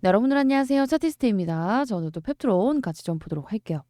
네, 여러분들 안녕하세요. 차티스트입니다. 저는 또 펩트론 같이 좀 보도록 할게요.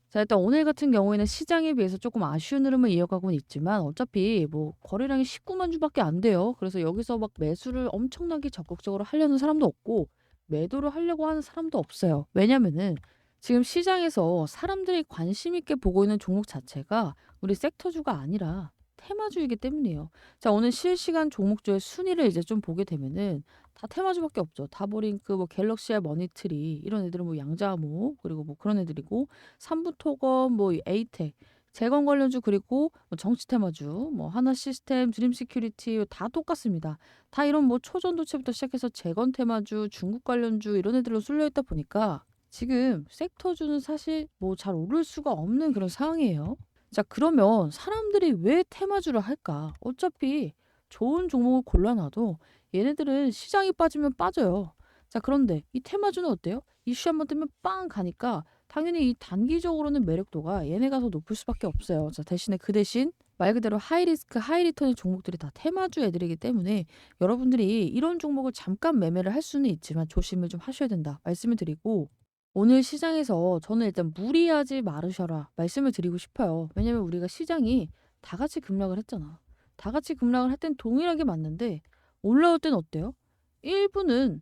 자, 일단 오늘 같은 경우에는 시장에 비해서 조금 아쉬운 흐름을 이어가고는 있지만 어차피 뭐 거래량이 19만 주밖에 안 돼요. 그래서 여기서 막 매수를 엄청나게 적극적으로 하려는 사람도 없고 매도를 하려고 하는 사람도 없어요. 왜냐면은 지금 시장에서 사람들이 관심 있게 보고 있는 종목 자체가 우리 섹터주가 아니라 테마주이기 때문이에요. 자, 오늘 실시간 종목주의 순위를 이제 좀 보게 되면은 다 테마주밖에 없죠. 다보링크, 뭐 갤럭시아, 머니트리 이런 애들은 뭐 양자모 그리고 뭐 그런 애들이고 삼부토건, 뭐 에이텍, 재건 관련주 그리고 뭐 정치 테마주, 뭐 하나시스템, 드림시큐리티 다 똑같습니다. 다 이런 뭐 초전도체부터 시작해서 재건 테마주, 중국 관련주 이런 애들로 쏠려 있다 보니까 지금 섹터주는 사실 뭐 잘 오를 수가 없는 그런 상황이에요. 자, 그러면 사람들이 왜 테마주를 할까? 어차피 좋은 종목을 골라놔도 얘네들은 시장이 빠지면 빠져요. 자, 그런데 이 테마주는 어때요? 이슈 한번 뜨면 빵 가니까 당연히 이 단기적으로는 매력도가 얘네가 더 높을 수밖에 없어요. 자, 대신에 그 대신 말 그대로 하이리스크, 하이리턴의 종목들이 다 테마주 애들이기 때문에 여러분들이 이런 종목을 잠깐 매매를 할 수는 있지만 조심을 좀 하셔야 된다 말씀을 드리고 오늘 시장에서 저는 일단 무리하지 말으셔라 말씀을 드리고 싶어요. 왜냐면 우리가 시장이 다 같이 급락을 했잖아. 다 같이 급락을 할 땐 동일하게 맞는데 올라올 땐 어때요? 일부는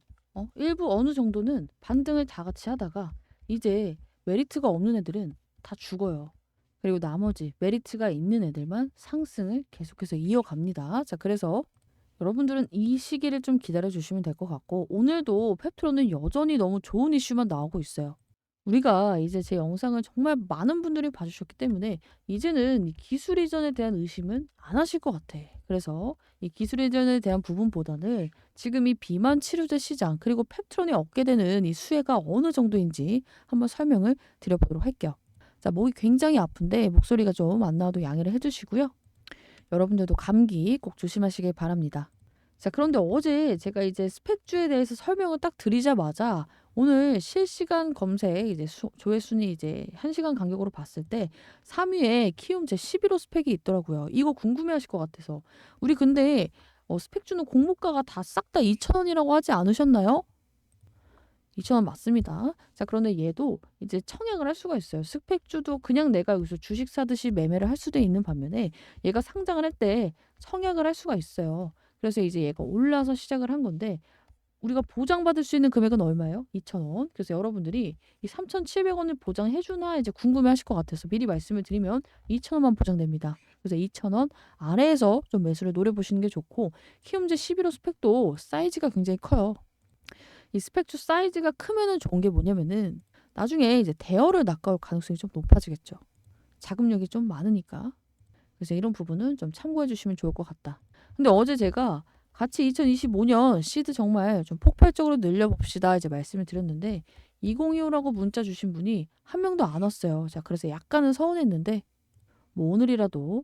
일부 어느 정도는 반등을 다 같이 하다가 이제 메리트가 없는 애들은 다 죽어요. 그리고 나머지 메리트가 있는 애들만 상승을 계속해서 이어갑니다. 자, 그래서 여러분들은 이 시기를 좀 기다려 주시면 될 것 같고 오늘도 펩트로는 여전히 너무 좋은 이슈만 나오고 있어요. 우리가 이제 제 영상을 정말 많은 분들이 봐주셨기 때문에 이제는 이 기술 이전에 대한 의심은 안 하실 것 같아. 그래서 이 기술 이전에 대한 부분보다는 지금 이 비만 치료제 시장 그리고 펩트론이 얻게 되는 이 수혜가 어느 정도인지 한번 설명을 드려보도록 할게요. 자, 목이 굉장히 아픈데 목소리가 좀 안 나와도 양해를 해주시고요. 여러분들도 감기 꼭 조심하시길 바랍니다. 자, 그런데 어제 제가 이제 스펙주에 대해서 설명을 딱 드리자마자 오늘 실시간 검색 이제 조회 순위 이제 1시간 간격으로 봤을 때 3위에 키움 제11호 스펙이 있더라고요. 이거 궁금해하실 것 같아서. 우리 근데 스펙주는 공모가가 다 싹 다 2,000원이라고 하지 않으셨나요? 2,000원 맞습니다. 자, 그런데 얘도 이제 청약을 할 수가 있어요. 스펙주도 그냥 내가 여기서 주식 사듯이 매매를 할 수도 있는 반면에 얘가 상장을 할 때 청약을 할 수가 있어요. 그래서 이제 얘가 올라서 시작을 한 건데 우리가 보장받을 수 있는 금액은 얼마예요? 2,000원. 그래서 여러분들이 이 3,700원을 보장해 주나 이제 궁금해 하실 것 같아서 미리 말씀을 드리면 2,000원만 보장됩니다. 그래서 2,000원 아래에서 좀 매수를 노려보시는 게 좋고 키움제 11호 스펙도 사이즈가 굉장히 커요. 이 스펙추 사이즈가 크면은 좋은 게 뭐냐면은 나중에 이제 대여를 낚아올 가능성이 좀 높아지겠죠. 자금력이 좀 많으니까. 그래서 이런 부분은 좀 참고해 주시면 좋을 것 같다. 근데 어제 제가 같이 2025년 시드 정말 좀 폭발적으로 늘려봅시다 이제 말씀을 드렸는데 2025라고 문자 주신 분이 한 명도 안 왔어요. 자, 그래서 약간은 서운했는데 뭐 오늘이라도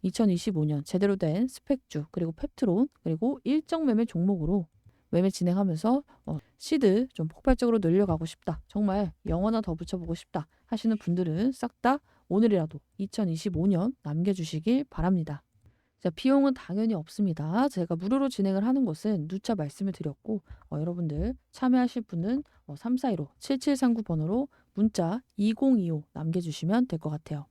2025년 제대로 된 스펙주 그리고 펩트론 그리고 일정 매매 종목으로 매매 진행하면서 시드 좀 폭발적으로 늘려가고 싶다. 정말 영 하나 더 붙여보고 싶다 하시는 분들은 싹 다 오늘이라도 2025년 남겨주시길 바랍니다. 자, 비용은 당연히 없습니다. 제가 무료로 진행을 하는 것은 누차 말씀을 드렸고 여러분들 참여하실 분은 3415 7739 번호로 문자 2025 남겨주시면 될 것 같아요.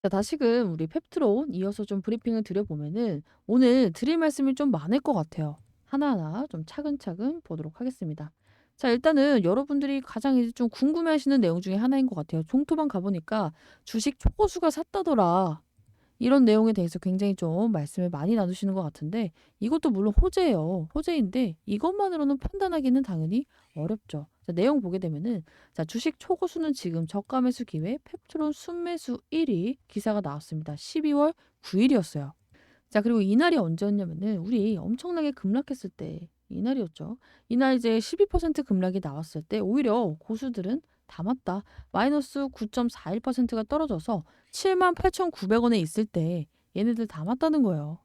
자, 다시금 우리 펩트론 이어서 좀 브리핑을 드려보면은 오늘 드릴 말씀이 좀 많을 것 같아요. 하나하나 좀 차근차근 보도록 하겠습니다. 자, 일단은 여러분들이 가장 이제 좀 궁금해하시는 내용 중에 하나인 것 같아요. 종토방 가보니까 주식 초고수가 샀다더라. 이런 내용에 대해서 굉장히 좀 말씀을 많이 나누시는 것 같은데 이것도 물론 호재예요. 호재인데 이것만으로는 판단하기는 당연히 어렵죠. 자, 내용 보게 되면은 자, 주식 초고수는 지금 저가 매수 기회 펩트론 순매수 1위 기사가 나왔습니다. 12월 9일이었어요. 자, 그리고 이날이 언제였냐면은 우리 엄청나게 급락했을 때 이날이었죠. 이날 이제 12% 급락이 나왔을 때 오히려 고수들은 담았다. 마이너스 9.41%가 떨어져서 78,900원에 있을 때 얘네들 담았다는 거예요.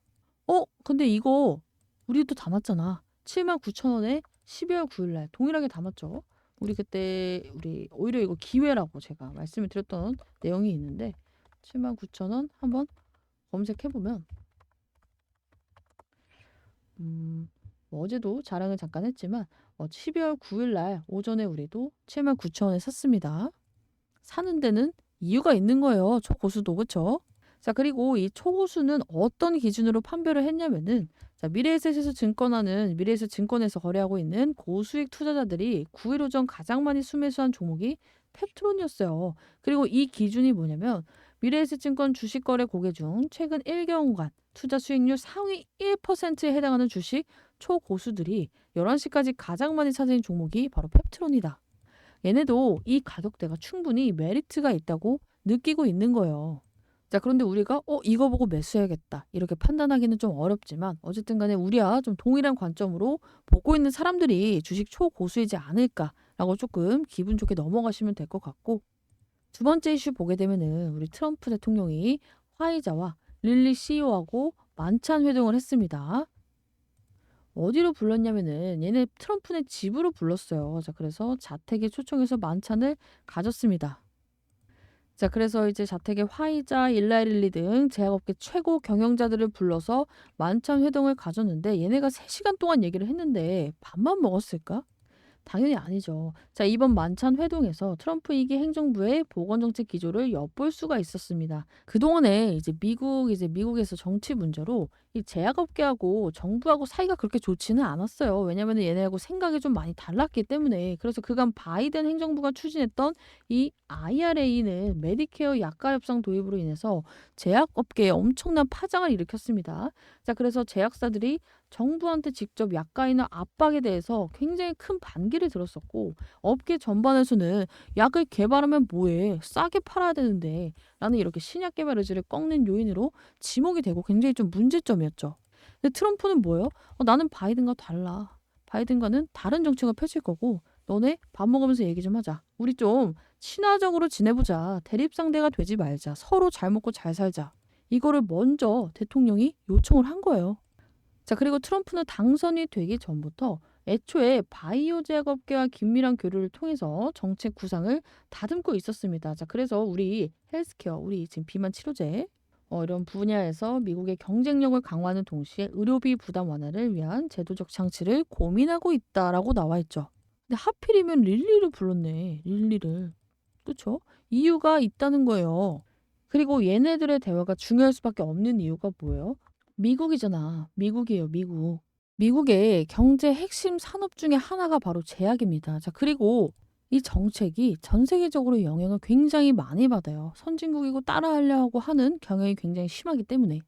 근데 이거 우리도 담았잖아. 79,000원에 12월 9일 날 동일하게 담았죠. 우리 그때 우리 오히려 이거 기회라고 제가 말씀을 드렸던 내용이 있는데 79,000원 한번 검색해 보면 뭐 어제도 자랑을 잠깐 했지만 12월 9일 날 오전에 우리도 79,000원에 샀습니다. 사는 데는 이유가 있는 거예요. 초고수도 그쵸? 자, 그리고 이 초고수는 어떤 기준으로 판별을 했냐면은 자, 미래에셋에서 증권하는 미래에셋 증권에서 거래하고 있는 고수익 투자자들이 9일 오전 가장 많이 순매수한 종목이 펩트론이었어요. 그리고 이 기준이 뭐냐면 미래에셋 증권 주식 거래 고객 중 최근 1개월간 투자 수익률 상위 1%에 해당하는 주식 초고수들이 11시까지 가장 많이 찾은 종목이 바로 펩트론이다. 얘네도 이 가격대가 충분히 메리트가 있다고 느끼고 있는 거예요. 자, 그런데 우리가 이거 보고 매수해야겠다 이렇게 판단하기는 좀 어렵지만 어쨌든 간에 우리와 좀 동일한 관점으로 보고 있는 사람들이 주식 초고수이지 않을까라고 조금 기분 좋게 넘어가시면 될 것 같고, 두 번째 이슈 보게 되면은 우리 트럼프 대통령이 화이자와 릴리 CEO하고 만찬 회동을 했습니다. 어디로 불렀냐면은 얘네 트럼프네 집으로 불렀어요. 자, 그래서 자택에 초청해서 만찬을 가졌습니다. 자, 그래서 이제 자택에 화이자, 일라릴리 등 제약업계 최고 경영자들을 불러서 만찬 회동을 가졌는데 얘네가 3시간 동안 얘기를 했는데 밥만 먹었을까? 당연히 아니죠. 자, 이번 만찬 회동에서 트럼프 2기 행정부의 보건정책 기조를 엿볼 수가 있었습니다. 그동안에 이제 미국에서 정치 문제로 이 제약업계하고 정부하고 사이가 그렇게 좋지는 않았어요. 왜냐면 얘네하고 생각이 좀 많이 달랐기 때문에. 그래서 그간 바이든 행정부가 추진했던 이 IRA는 메디케어 약가 협상 도입으로 인해서 제약업계에 엄청난 파장을 일으켰습니다. 자, 그래서 제약사들이 정부한테 직접 약가이나 압박에 대해서 굉장히 큰 반기를 들었었고, 업계 전반에서는 약을 개발하면 뭐해 싸게 팔아야 되는데 라는 이렇게 신약 개발 의지를 꺾는 요인으로 지목이 되고 굉장히 좀 문제점이었죠. 근데 트럼프는 뭐예요? 나는 바이든과 달라. 바이든과는 다른 정책을 펼칠 거고 너네 밥 먹으면서 얘기 좀 하자. 우리 좀 친화적으로 지내보자. 대립 상대가 되지 말자. 서로 잘 먹고 잘 살자. 이거를 먼저 대통령이 요청을 한 거예요. 자, 그리고 트럼프는 당선이 되기 전부터 애초에 바이오 제약업계와 긴밀한 교류를 통해서 정책 구상을 다듬고 있었습니다. 자, 그래서 우리 헬스케어, 우리 지금 비만 치료제 이런 분야에서 미국의 경쟁력을 강화하는 동시에 의료비 부담 완화를 위한 제도적 장치를 고민하고 있다라고 나와 있죠. 근데 하필이면 릴리를 불렀네. 릴리를. 그렇죠? 이유가 있다는 거예요. 그리고 얘네들의 대화가 중요할 수밖에 없는 이유가 뭐예요? 미국이잖아. 미국이에요, 미국. 미국의 경제 핵심 산업 중에 하나가 바로 제약입니다. 자, 그리고 이 정책이 전 세계적으로 영향을 굉장히 많이 받아요. 선진국이고 따라하려 하고 하는 경향이 굉장히 심하기 때문에.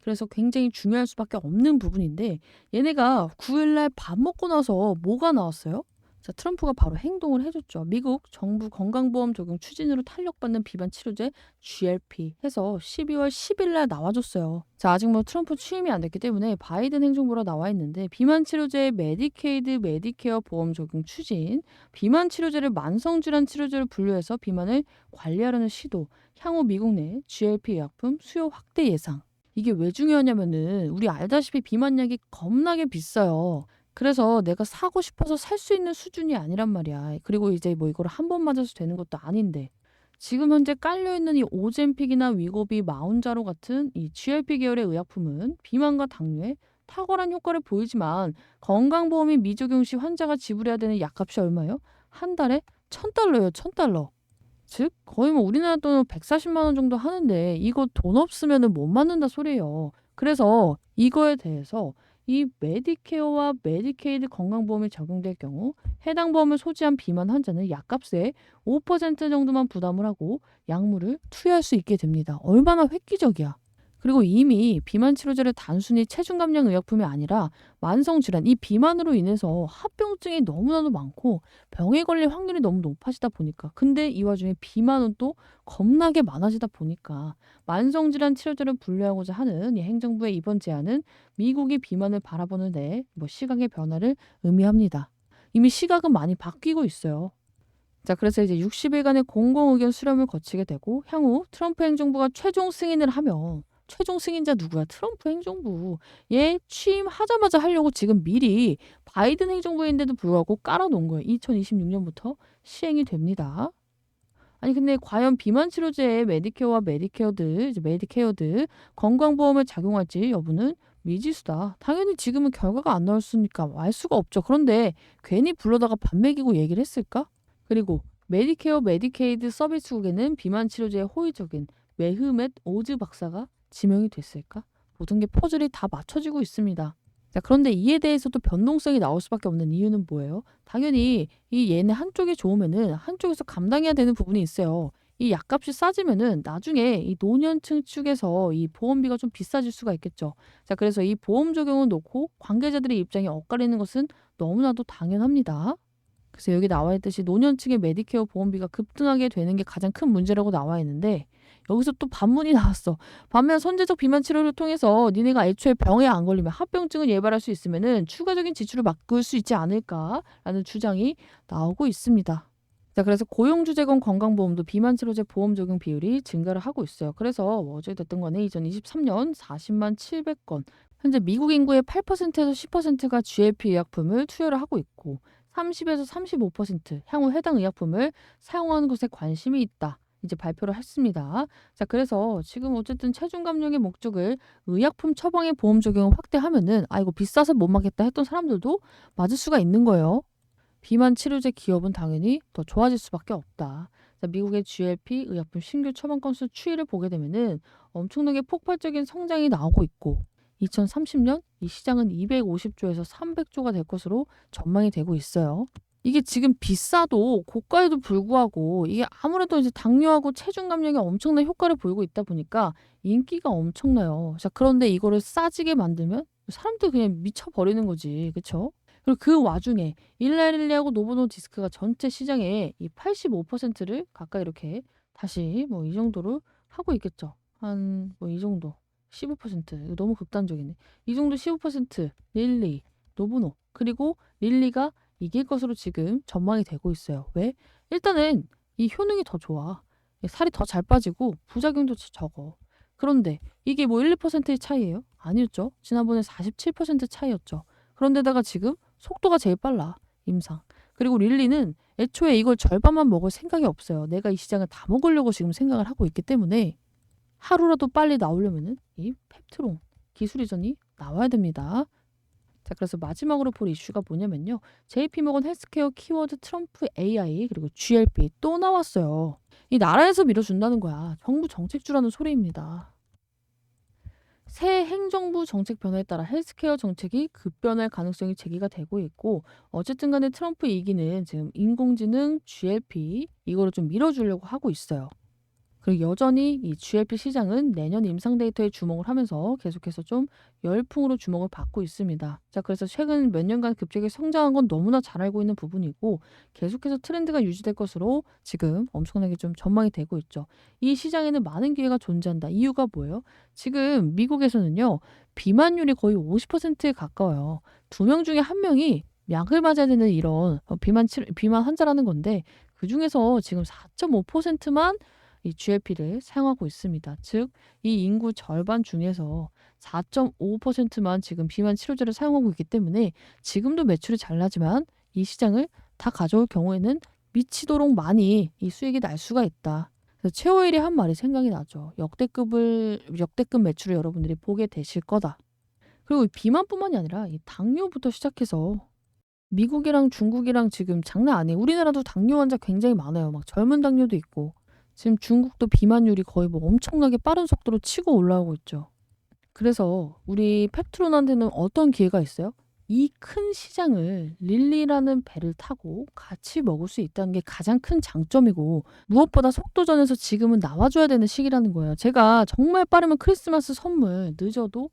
그래서 굉장히 중요할 수밖에 없는 부분인데 얘네가 9일 날 밥 먹고 나서 뭐가 나왔어요? 자, 트럼프가 바로 행동을 해줬죠. 미국 정부 건강보험 적용 추진으로 탄력받는 비만 치료제 GLP 해서 12월 10일 날 나와줬어요. 자, 아직 뭐 트럼프 취임이 안 됐기 때문에 바이든 행정부라 나와 있는데 비만 치료제 메디케이드 메디케어 보험 적용 추진, 비만 치료제를 만성질환 치료제로 분류해서 비만을 관리하려는 시도, 향후 미국 내 GLP 의약품 수요 확대 예상. 이게 왜 중요하냐면은 우리 알다시피 비만약이 겁나게 비싸요. 그래서 내가 사고 싶어서 살 수 있는 수준이 아니란 말이야. 그리고 이제 뭐 이거를 한 번 맞아서 되는 것도 아닌데. 지금 현재 깔려 있는 이 오젬픽이나 위고비, 마운자로 같은 이 GLP 계열의 의약품은 비만과 당뇨에 탁월한 효과를 보이지만 건강보험이 미적용 시 환자가 지불해야 되는 약값이 얼마예요? 한 달에 1,000달러예요, 1,000달러. 즉 거의 뭐 우리나라 돈 140만 원 정도 하는데 이거 돈 없으면은 못 맞는다 소리예요. 그래서 이거에 대해서 이 메디케어와 메디케이드 건강보험이 적용될 경우 해당 보험을 소지한 비만 환자는 약값의 5% 정도만 부담을 하고 약물을 투여할 수 있게 됩니다. 얼마나 획기적이야. 그리고 이미 비만 치료제를 단순히 체중 감량 의약품이 아니라 만성 질환, 이 비만으로 인해서 합병증이 너무나도 많고 병에 걸릴 확률이 너무 높아지다 보니까, 근데 이 와중에 비만은 또 겁나게 많아지다 보니까 만성 질환 치료제를 분류하고자 하는 이 행정부의 이번 제안은 미국이 비만을 바라보는 데 시각의 변화를 의미합니다. 이미 시각은 많이 바뀌고 있어요. 자, 그래서 이제 60일간의 공공의견 수렴을 거치게 되고 향후 트럼프 행정부가 최종 승인을 하면, 최종 승인자 누구야? 트럼프 행정부. 얘 취임하자마자 하려고 지금 미리 바이든 행정부인데도 불구하고 깔아놓은 거예요. 2026년부터 시행이 됩니다. 아니 근데 과연 비만 치료제에 메디케어와 메디케어드 건강보험을 작용할지 여부는 미지수다. 당연히 지금은 결과가 안 나왔으니까 알 수가 없죠. 그런데 괜히 불러다가 밥 먹이고 얘기를 했을까? 그리고 메디케어 메디케이드 서비스국에는 비만 치료제에 호의적인 메흐멧 오즈 박사가 지명이 됐을까? 모든 게 퍼즐이 다 맞춰지고 있습니다. 자, 그런데 이에 대해서도 변동성이 나올 수밖에 없는 이유는 뭐예요? 당연히 이 얘네 한쪽이 좋으면은 한쪽에서 감당해야 되는 부분이 있어요. 이 약값이 싸지면은 나중에 이 노년층 측에서 이 보험비가 좀 비싸질 수가 있겠죠. 자, 그래서 이 보험 적용을 놓고 관계자들의 입장이 엇갈리는 것은 너무나도 당연합니다. 그래서 여기 나와 있듯이 노년층의 메디케어 보험비가 급등하게 되는 게 가장 큰 문제라고 나와 있는데 여기서 또 반문이 나왔어. 반면 선제적 비만 치료를 통해서 니네가 애초에 병에 안 걸리면 합병증을 예방할 수 있으면은 추가적인 지출을 막을 수 있지 않을까라는 주장이 나오고 있습니다. 자, 그래서 고용주재건 건강보험도 비만 치료제 보험 적용 비율이 증가를 하고 있어요. 그래서 어제 됐던 간에 2023년 40만 700건, 현재 미국 인구의 8%에서 10%가 GLP 의약품을 투여를 하고 있고 30에서 35% 향후 해당 의약품을 사용하는 것에 관심이 있다. 이제 발표를 했습니다. 자, 그래서 지금 어쨌든 체중 감량의 목적을 의약품 처방의 보험 적용을 확대하면은 아 이거 비싸서 못 맞겠다 했던 사람들도 맞을 수가 있는 거예요. 비만 치료제 기업은 당연히 더 좋아질 수밖에 없다. 자, 미국의 GLP 의약품 신규 처방 건수 추이를 보게 되면은 엄청나게 폭발적인 성장이 나오고 있고 2030년 이 시장은 250조에서 300조가 될 것으로 전망이 되고 있어요. 이게 지금 비싸도 고가에도 불구하고 이게 아무래도 이제 당뇨하고 체중 감량에 엄청난 효과를 보이고 있다 보니까 인기가 엄청나요. 자, 그런데 이거를 싸지게 만들면 사람들 그냥 미쳐버리는 거지. 그쵸? 그리고 그 와중에 일라릴리하고 노보노디스크가 전체 시장의 이 85%를 가까이 이렇게 다시 뭐 이 정도로 하고 있겠죠. 한 뭐 이 정도. 15%. 이거 너무 극단적이네. 이 정도 15% 릴리, 노보노. 그리고 릴리가 이길 것으로 지금 전망이 되고 있어요. 왜? 일단은 이 효능이 더 좋아. 살이 더 잘 빠지고 부작용도 적어. 그런데 이게 뭐 1, 2%의 차이예요? 아니었죠. 지난번에 47% 차이였죠. 그런데다가 지금 속도가 제일 빨라. 임상. 그리고 릴리는 애초에 이걸 절반만 먹을 생각이 없어요. 내가 이 시장을 다 먹으려고 지금 생각을 하고 있기 때문에 하루라도 빨리 나오려면은 이 펩트론 기술 이전이 나와야 됩니다. 자, 그래서 마지막으로 볼 이슈가 뭐냐면요. JP모건 헬스케어 키워드 트럼프 AI 그리고 GLP 또 나왔어요. 이 나라에서 밀어준다는 거야. 정부 정책주라는 소리입니다. 새 행정부 정책 변화에 따라 헬스케어 정책이 급변할 가능성이 제기가 되고 있고 어쨌든 간에 트럼프 이기는 지금 인공지능 GLP 이거를 좀 밀어주려고 하고 있어요. 그리고 여전히 이 GLP 시장은 내년 임상 데이터에 주목을 하면서 계속해서 좀 열풍으로 주목을 받고 있습니다. 자, 그래서 최근 몇 년간 급격히 성장한 건 너무나 잘 알고 있는 부분이고 계속해서 트렌드가 유지될 것으로 지금 엄청나게 좀 전망이 되고 있죠. 이 시장에는 많은 기회가 존재한다. 이유가 뭐예요? 지금 미국에서는요. 비만율이 거의 50%에 가까워요. 2명 중에 1명이 약을 맞아야 되는 이런 비만 환자라는 건데 그중에서 지금 4.5%만 이 GLP를 사용하고 있습니다. 즉, 이 인구 절반 중에서 4.5%만 지금 비만 치료제를 사용하고 있기 때문에 지금도 매출이 잘 나지만 이 시장을 다 가져올 경우에는 미치도록 많이 이 수익이 날 수가 있다. 그래서 최호일이 한 말이 생각이 나죠. 역대급 매출을 여러분들이 보게 되실 거다. 그리고 이 비만뿐만이 아니라 이 당뇨부터 시작해서 미국이랑 중국이랑 지금 장난 아니에요. 우리나라도 당뇨 환자 굉장히 많아요. 막 젊은 당뇨도 있고. 지금 중국도 비만율이 거의 뭐 엄청나게 빠른 속도로 치고 올라오고 있죠. 그래서 우리 펩트론한테는 어떤 기회가 있어요? 이 큰 시장을 릴리라는 배를 타고 같이 먹을 수 있다는 게 가장 큰 장점이고 무엇보다 속도전에서 지금은 나와줘야 되는 시기라는 거예요. 제가 정말 빠르면 크리스마스 선물 늦어도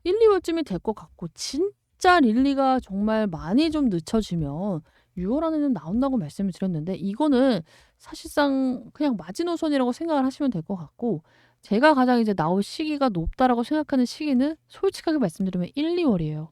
1, 2월쯤이 될 것 같고 진짜 릴리가 정말 많이 좀 늦춰지면 6월 안에는 나온다고 말씀을 드렸는데 이거는 사실상 그냥 마지노선이라고 생각을 하시면 될 것 같고 제가 가장 이제 나올 시기가 높다라고 생각하는 시기는 솔직하게 말씀드리면 1, 2월이에요.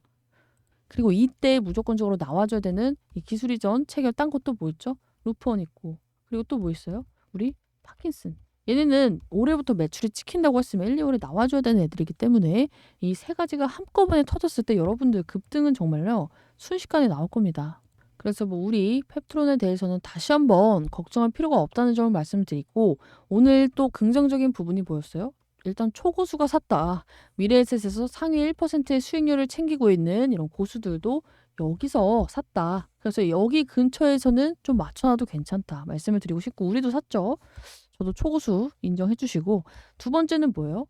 그리고 이때 무조건적으로 나와줘야 되는 이 기술 이전 체결 딴 것도 뭐 있죠? 루프원 있고 그리고 또 뭐 있어요? 우리 파킨슨. 얘네는 올해부터 매출이 찍힌다고 했으면 1, 2월에 나와줘야 되는 애들이기 때문에 이 세 가지가 한꺼번에 터졌을 때 여러분들 급등은 정말요 순식간에 나올 겁니다. 그래서 뭐 우리 펩트론에 대해서는 다시 한번 걱정할 필요가 없다는 점을 말씀드리고 오늘 또 긍정적인 부분이 보였어요. 일단 초고수가 샀다. 미래에셋에서 상위 1%의 수익률을 챙기고 있는 이런 고수들도 여기서 샀다. 그래서 여기 근처에서는 좀 맞춰놔도 괜찮다. 말씀을 드리고 싶고 우리도 샀죠. 저도 초고수 인정해 주시고 두 번째는 뭐예요?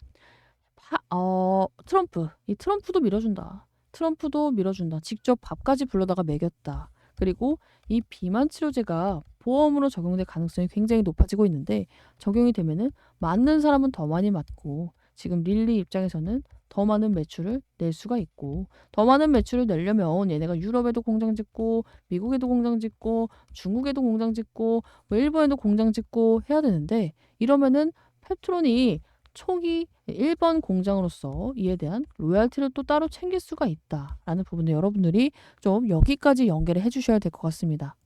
트럼프. 이 트럼프도 밀어준다. 트럼프도 밀어준다. 직접 밥까지 불러다가 먹였다. 그리고 이 비만 치료제가 보험으로 적용될 가능성이 굉장히 높아지고 있는데 적용이 되면은 맞는 사람은 더 많이 맞고 지금 릴리 입장에서는 더 많은 매출을 낼 수가 있고 더 많은 매출을 내려면 얘네가 유럽에도 공장 짓고 미국에도 공장 짓고 중국에도 공장 짓고 뭐 일본에도 공장 짓고 해야 되는데 이러면은 펩트론이 초기 1번 공장으로서 이에 대한 로열티를 또 따로 챙길 수가 있다라는 부분을 여러분들이 좀 여기까지 연계를 해 주셔야 될 것 같습니다.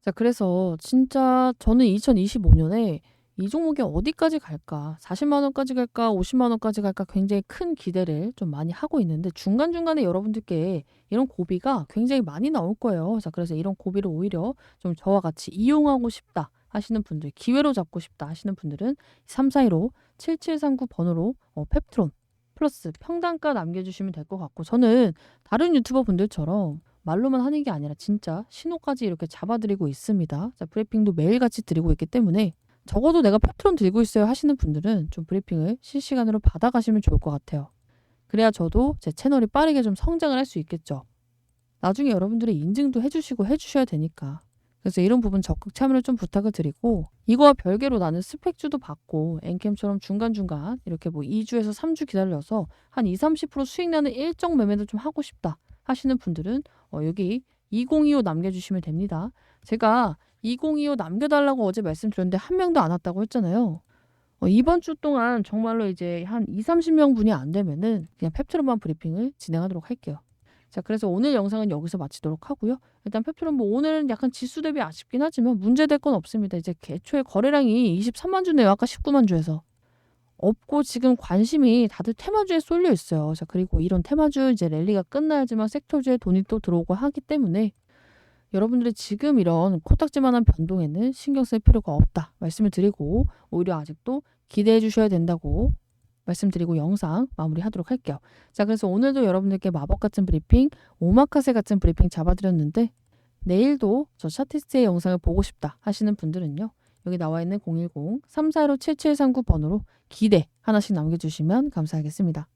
자, 그래서 진짜 저는 2025년에 이 종목이 어디까지 갈까? 40만 원까지 갈까? 50만 원까지 갈까? 굉장히 큰 기대를 좀 많이 하고 있는데 중간중간에 여러분들께 이런 고비가 굉장히 많이 나올 거예요. 자, 그래서 이런 고비를 오히려 좀 저와 같이 이용하고 싶다 하시는 분들, 기회로 잡고 싶다 하시는 분들은 3415 7739 번호로 펩트론 플러스 평단가 남겨주시면 될 것 같고 저는 다른 유튜버 분들처럼 말로만 하는 게 아니라 진짜 신호까지 이렇게 잡아드리고 있습니다. 자, 브리핑도 매일같이 드리고 있기 때문에 적어도 내가 펩트론 들고 있어요 하시는 분들은 좀 브리핑을 실시간으로 받아가시면 좋을 것 같아요. 그래야 저도 제 채널이 빠르게 좀 성장을 할 수 있겠죠. 나중에 여러분들이 인증도 해주시고 해주셔야 되니까. 그래서 이런 부분 적극 참여를 좀 부탁을 드리고 이거와 별개로 나는 스펙주도 받고 엔캠처럼 중간중간 이렇게 뭐 2주에서 3주 기다려서 한 20-30% 수익 나는 일정 매매도 좀 하고 싶다 하시는 분들은 여기 2025 남겨주시면 됩니다. 제가 2025 남겨달라고 어제 말씀드렸는데 한 명도 안 왔다고 했잖아요. 이번 주 동안 정말로 이제 한 20-30명 분이 안 되면은 그냥 펩트론만 브리핑을 진행하도록 할게요. 자, 그래서 오늘 영상은 여기서 마치도록 하고요. 일단 펩트론 뭐 오늘은 약간 지수 대비 아쉽긴 하지만 문제될 건 없습니다. 이제 애초에 거래량이 23만 주네요. 아까 19만 주에서. 없고 지금 관심이 다들 테마주에 쏠려 있어요. 자, 그리고 이런 테마주 이제 랠리가 끝나야지만 섹터주에 돈이 또 들어오고 하기 때문에 여러분들이 지금 이런 코딱지만한 변동에는 신경 쓸 필요가 없다 말씀을 드리고 오히려 아직도 기대해 주셔야 된다고 말씀드리고 영상 마무리하도록 할게요. 자, 그래서 오늘도 여러분들께 마법 같은 브리핑, 오마카세 같은 브리핑 잡아드렸는데 내일도 저 차티스트의 영상을 보고 싶다 하시는 분들은요. 여기 나와 있는 010-345-7739번호로 기대 하나씩 남겨주시면 감사하겠습니다.